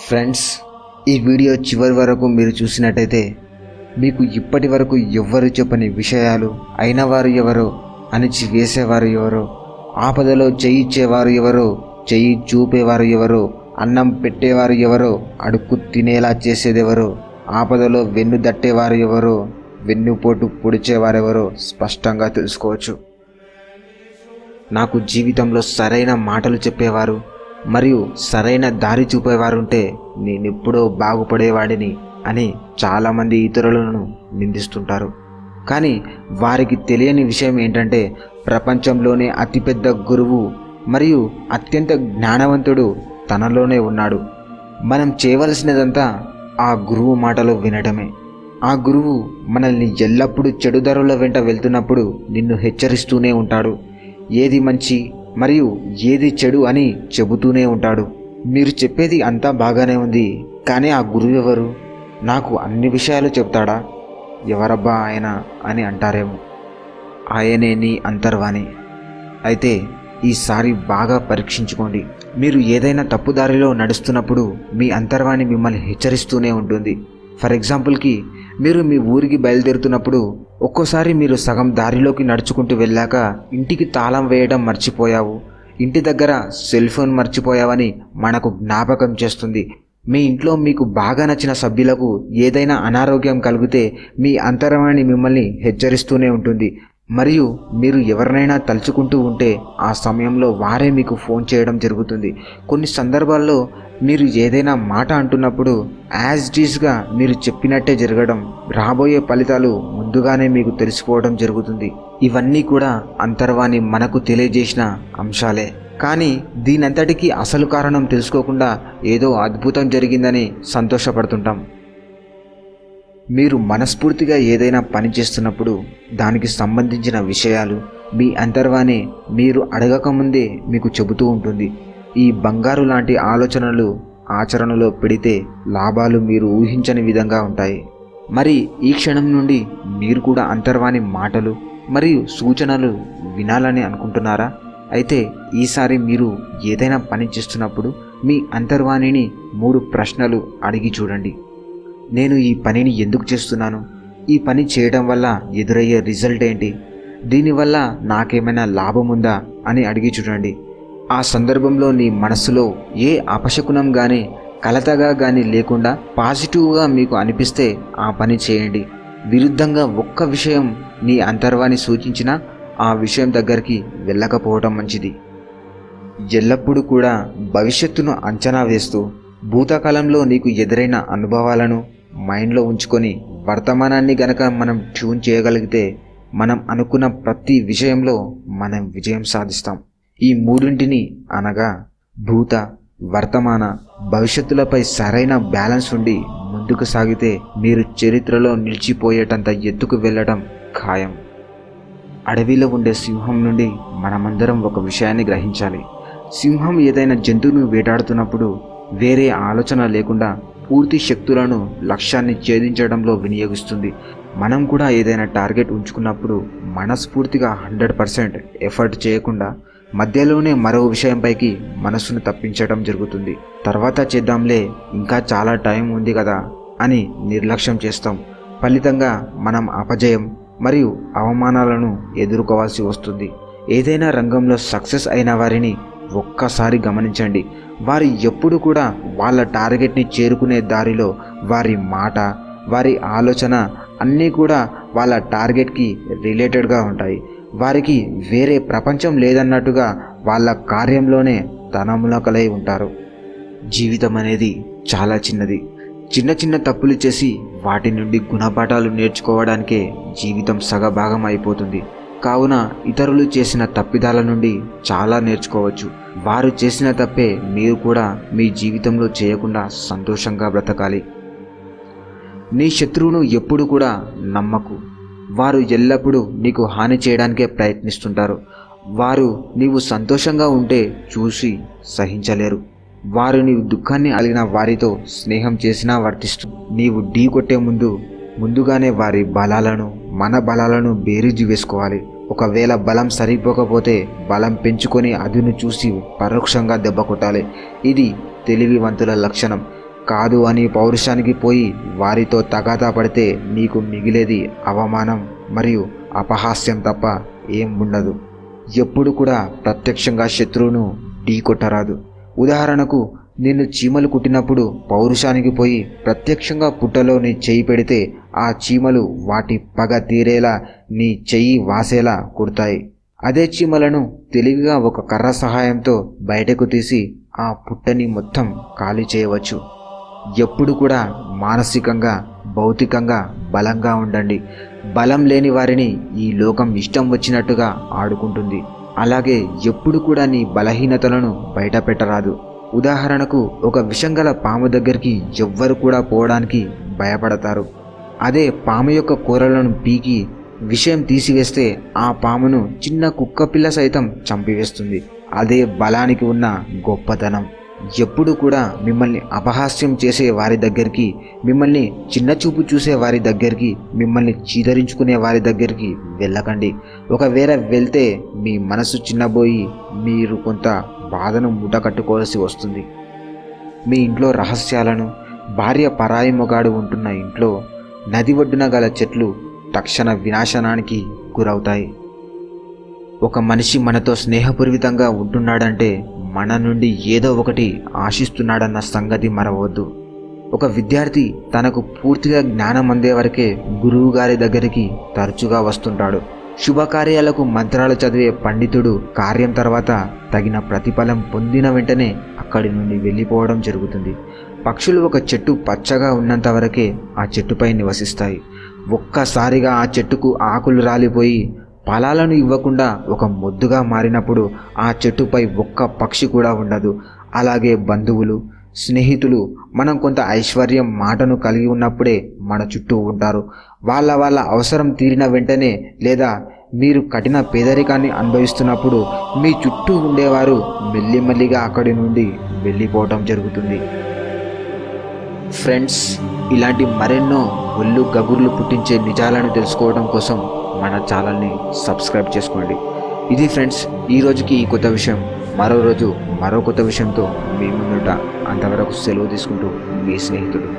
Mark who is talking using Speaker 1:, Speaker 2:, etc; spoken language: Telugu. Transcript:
Speaker 1: ఫ్రెండ్స్, ఈ వీడియో చివరి వరకు మీరు చూసినట్టయితే మీకు ఇప్పటి వరకు ఎవ్వరు చెప్పని విషయాలు, అయినవారు ఎవరో, అణిచివేసేవారు ఎవరో, ఆపదలో చెయ్యి ఇచ్చేవారు ఎవరో, చెయ్యి చూపేవారు ఎవరో, అన్నం పెట్టేవారు ఎవరో, అడుక్కు తినేలా చేసేదెవరో, ఆపదలో వెన్ను దట్టేవారు ఎవరో, వెన్నుపోటు పొడిచేవారెవరో స్పష్టంగా తెలుసుకోవచ్చు. నాకు జీవితంలో సరైన మాటలు చెప్పేవారు మరియు సరైన దారి చూపేవారుంటే నేనెప్పుడో బాగుపడేవాడిని అని చాలామంది ఇతరులను నిందిస్తుంటారు. కానీ వారికి తెలియని విషయం ఏంటంటే, ప్రపంచంలోనే అతిపెద్ద గురువు మరియు అత్యంత జ్ఞానవంతుడు తనలోనే ఉన్నాడు. మనం చేయవలసినదంతా ఆ గురువు మాటలు వినడమే. ఆ గురువు మనల్ని ఎల్లప్పుడూ చెడు దారుల వెంట వెళ్తున్నప్పుడు నిన్ను హెచ్చరిస్తూనే ఉంటాడు. ఏది మంచి మరియు ఏది చెడు అని చెబుతూనే ఉంటాడు. మీరు చెప్పేది అంతా బాగానే ఉంది, కానీ ఆ గురువు ఎవరు? నాకు అన్ని విషయాలు చెప్తాడా? ఎవరబ్బా ఆయన అని అంటారేమో. ఆయనే నీ అంతర్వాణి. అయితే ఈసారి బాగా పరీక్షించుకోండి. మీరు ఏదైనా తప్పుదారిలో నడుస్తున్నప్పుడు మీ అంతర్వాణి మిమ్మల్ని హెచ్చరిస్తూనే ఉంటుంది. ఫర్ ఎగ్జాంపుల్కి, మీరు మీ ఊరికి బయలుదేరుతున్నప్పుడు ఒక్కోసారి మీరు సగం దారిలోకి నడుచుకుంటూ వెళ్ళాక ఇంటికి తాళం వేయడం మర్చిపోయావు, ఇంటి దగ్గర సెల్ ఫోన్ మర్చిపోయావని మనకు జ్ఞాపకం చేస్తుంది. మీ ఇంట్లో మీకు బాగా నచ్చిన సభ్యులకు ఏదైనా అనారోగ్యం కలిగితే మీ అంతర్వాణి మిమ్మల్ని హెచ్చరిస్తూనే ఉంటుంది. మరియు మీరు ఎవరినైనా తలుచుకుంటూ ఉంటే ఆ సమయంలో వారే మీకు ఫోన్ చేయడం జరుగుతుంది. కొన్ని సందర్భాల్లో మీరు ఏదైనా మాట అంటున్నప్పుడు యాజ్ ఇట్ ఈస్గా మీరు చెప్పినట్టే జరగడం, రాబోయే ఫలితాలు ముందుగానే మీకు తెలిసిపోవడం జరుగుతుంది. ఇవన్నీ కూడా అంతర్వాణి మనకు తెలియజేసిన అంశాలే. కానీ దీనంతటికీ అసలు కారణం తెలుసుకోకుండా ఏదో అద్భుతం జరిగిందని సంతోషపడుతుంటాం. మీరు మనస్ఫూర్తిగా ఏదైనా పని చేస్తున్నప్పుడు దానికి సంబంధించిన విషయాలు మీ అంతర్వాణి మీరు అడగకముందే మీకు చెబుతూ ఉంటుంది. ఈ బంగారు లాంటి ఆలోచనలు ఆచరణలో పెడితే లాభాలు మీరు ఊహించని విధంగా ఉంటాయి. మరి ఈ క్షణం నుండి మీరు కూడా అంతర్వాణి మాటలు మరియు సూచనలు వినాలని అనుకుంటున్నారా? అయితే ఈసారి మీరు ఏదైనా పని చేస్తున్నప్పుడు మీ అంతర్వాణిని 3 ప్రశ్నలు అడిగి చూడండి. నేను ఈ పనిని ఎందుకు చేస్తున్నాను? ఈ పని చేయడం వల్ల ఎదురయ్యే రిజల్ట్ ఏంటి? దీనివల్ల నాకేమైనా లాభం ఉందా అని అడిగి చూడండి. ఆ సందర్భంలో నీ మనస్సులో ఏ అపశకునం కానీ కలతగా కానీ లేకుండా పాజిటివ్గా మీకు అనిపిస్తే ఆ పని చేయండి. విరుద్ధంగా ఒక్క విషయం నీ అంతర్వాణి సూచించినా ఆ విషయం దగ్గరికి వెళ్ళకపోవడం మంచిది. ఎల్లప్పుడూ కూడా భవిష్యత్తును అంచనా వేస్తూ భూతకాలంలో నీకు ఎదురైన అనుభవాలను మైండ్లో ఉంచుకొని వర్తమానాన్ని గనక మనం ట్యూన్ చేయగలిగితే మనం అనుకున్న ప్రతి విషయంలో మనం విజయం సాధిస్తాం. ఈ మూడింటిని అనగా భూత, వర్తమాన, భవిష్యత్తులపై సరైన బ్యాలెన్స్ ఉండి ముందుకు సాగితే మీరు చరిత్రలో నిలిచిపోయేటంత ఎత్తుకు వెళ్ళడం ఖాయం. అడవిలో ఉండే సింహం నుండి మనమందరం ఒక విషయాన్ని గ్రహించాలి. సింహం ఏదైనా జంతువును వేటాడుతున్నప్పుడు వేరే ఆలోచన లేకుండా పూర్తి శక్తులను లక్ష్యాన్ని ఛేదించడంలో వినియోగిస్తుంది. మనం కూడా ఏదైనా టార్గెట్ ఉంచుకున్నప్పుడు మనస్ఫూర్తిగా 100% ఎఫర్ట్ చేయకుండా మధ్యలోనే మరో విషయంపైకి మనసును తప్పించడం జరుగుతుంది. తర్వాత చేద్దాంలే, ఇంకా చాలా టైం ఉంది కదా అని నిర్లక్ష్యం చేస్తాం. ఫలితంగా మనం అపజయం మరియు అవమానాలను ఎదుర్కోవాల్సి వస్తుంది. ఏదైనా రంగంలో సక్సెస్ అయిన వారిని ఒక్కసారి గమనించండి. వారు ఎప్పుడు కూడా వాళ్ళ టార్గెట్ని చేరుకునే దారిలో వారి మాట, వారి ఆలోచన అన్నీ కూడా వాళ్ళ టార్గెట్కి రిలేటెడ్గా ఉంటాయి. వారికి వేరే ప్రపంచం లేదన్నట్టుగా వాళ్ళ కార్యంలోనే తనములకలై ఉంటారు. జీవితం అనేది చాలా చిన్నది. చిన్న చిన్న తప్పులు చేసి వాటి నుండి గుణపాఠాలు నేర్చుకోవడానికే జీవితం సగభాగం అయిపోతుంది. కావున ఇతరులు చేసిన తప్పిదాల నుండి చాలా నేర్చుకోవచ్చు. వారు చేసిన తప్పే మీరు కూడా మీ జీవితంలో చేయకుండా సంతోషంగా బ్రతకాలి. నీ శత్రువును ఎప్పుడు కూడా నమ్మకు. వారు ఎల్లప్పుడూ నీకు హాని చేయడానికే ప్రయత్నిస్తుంటారు. వారు నీవు సంతోషంగా ఉంటే చూసి సహించలేరు. వారు నీవు దుఃఖాన్ని అలిగిన వారితో స్నేహం చేసినా వర్తిస్తుంది. నీవు ఢీ కొట్టే ముందుగానే వారి బలాలను మన బలాలను బేరీజు వేసుకోవాలి. ఒకవేళ బలం సరిపోకపోతే బలం పెంచుకొని అదును చూసి పరోక్షంగా దెబ్బ కొట్టాలి. ఇది తెలివివంతుల లక్షణం. కాదు అని పౌరుషానికి పోయి వారితో తగాదా పడితే నీకు మిగిలేది అవమానం మరియు అపహాస్యం తప్ప ఏం ఉండదు. ఎప్పుడు కూడా ప్రత్యక్షంగా శత్రువును ఢీకొట్టరాదు. ఉదాహరణకు, నిన్ను చీమలు కుట్టినప్పుడు పౌరుషానికి పోయి ప్రత్యక్షంగా పుట్టలో నీ చెయ్యి పెడితే ఆ చీమలు వాటి పగ తీరేలా నీ చెయ్యి వాసేలా కుడతాయి. అదే చీమలను తెలివిగా ఒక కర్ర సహాయంతో బయటకు తీసి ఆ పుట్టని మొత్తం ఖాళీ చేయవచ్చు. ఎప్పుడు కూడా మానసికంగా, భౌతికంగా బలంగా ఉండండి. బలం లేని వారిని ఈ లోకం ఇష్టం వచ్చినట్టుగా ఆడుకుంటుంది. అలాగే ఎప్పుడు కూడా నీ బలహీనతలను బయట పెట్టరాదు. ఉదాహరణకు, ఒక విషంగల పాము దగ్గరికి ఎవ్వరు కూడా పోవడానికి భయపడతారు. అదే పాము యొక్క కూరలను పీకి విషయం తీసివేస్తే ఆ పామును చిన్న కుక్కపిల్ల సైతం చంపివేస్తుంది. అదే బలానికి ఉన్న గొప్పతనం. ఎప్పుడు కూడా మిమ్మల్ని అపహాస్యం చేసే వారి దగ్గరికి, మిమ్మల్ని చిన్నచూపు చూసే వారి దగ్గరికి, మిమ్మల్ని చీదరించుకునే వారి దగ్గరికి వెళ్ళకండి. ఒకవేళ వెళ్తే మీ మనసు చిన్నబోయి మీరు కొంత బాధను మూటకట్టుకోవాల్సి వస్తుంది. మీ ఇంట్లో రహస్యాలను, భార్య పరాయి మొగాడు ఉంటున్న ఇంట్లో నది ఒడ్డున గల చెట్లు తక్షణ వినాశనానికి గురవుతాయి. ఒక మనిషి మనతో స్నేహపూర్వకంగా ఉంటున్నాడంటే మన నుండి ఏదో ఒకటి ఆశిస్తున్నాడన్న సంగతి మరవద్దు. ఒక విద్యార్థి తనకు పూర్తిగా జ్ఞానం అందే వరకే గురువు గారి దగ్గరికి తరచుగా వస్తుంటాడు. శుభకార్యాలకు మంత్రాలు చదివే పండితుడు కార్యం తర్వాత తగిన ప్రతిఫలం పొందిన వెంటనే అక్కడి నుండి వెళ్ళిపోవడం జరుగుతుంది. పక్షులు ఒక చెట్టు పచ్చగా ఉన్నంత వరకే ఆ చెట్టుపై నివసిస్తాయి. ఒక్కసారిగా ఆ చెట్టుకు ఆకులు రాలిపోయి ఫలాలను ఇవ్వకుండా ఒక మొద్దుగా మారినప్పుడు ఆ చెట్టుపై ఒక్క పక్షి కూడా ఉండదు. అలాగే బంధువులు, స్నేహితులు మనం కొంత ఐశ్వర్యం, మాటను కలిగి ఉన్నప్పుడే మన చుట్టూ ఉంటారు. వాళ్ళ అవసరం తీరిన వెంటనే లేదా మీరు కఠిన పేదరికాన్ని అనుభవిస్తున్నప్పుడు మీ చుట్టూ ఉండేవారు మెల్లిమెల్లిగా అక్కడి నుండి వెళ్ళిపోవటం జరుగుతుంది. ఫ్రెండ్స్, ఇలాంటి మరెన్నో ఒళ్ళు గగుర్లు పుట్టించే నిజాలను తెలుసుకోవడం కోసం మన ఛానల్ని సబ్స్క్రైబ్ చేసుకోండి. ఇది ఫ్రెండ్స్, ఈ రోజుకి ఈ కొత్త విషయం. మరో రోజు మరో కొత్త విషయంతో మీ ముందుట. అంతవరకు సెలవు తీసుకుంటూ మీ స్నేహితుడు.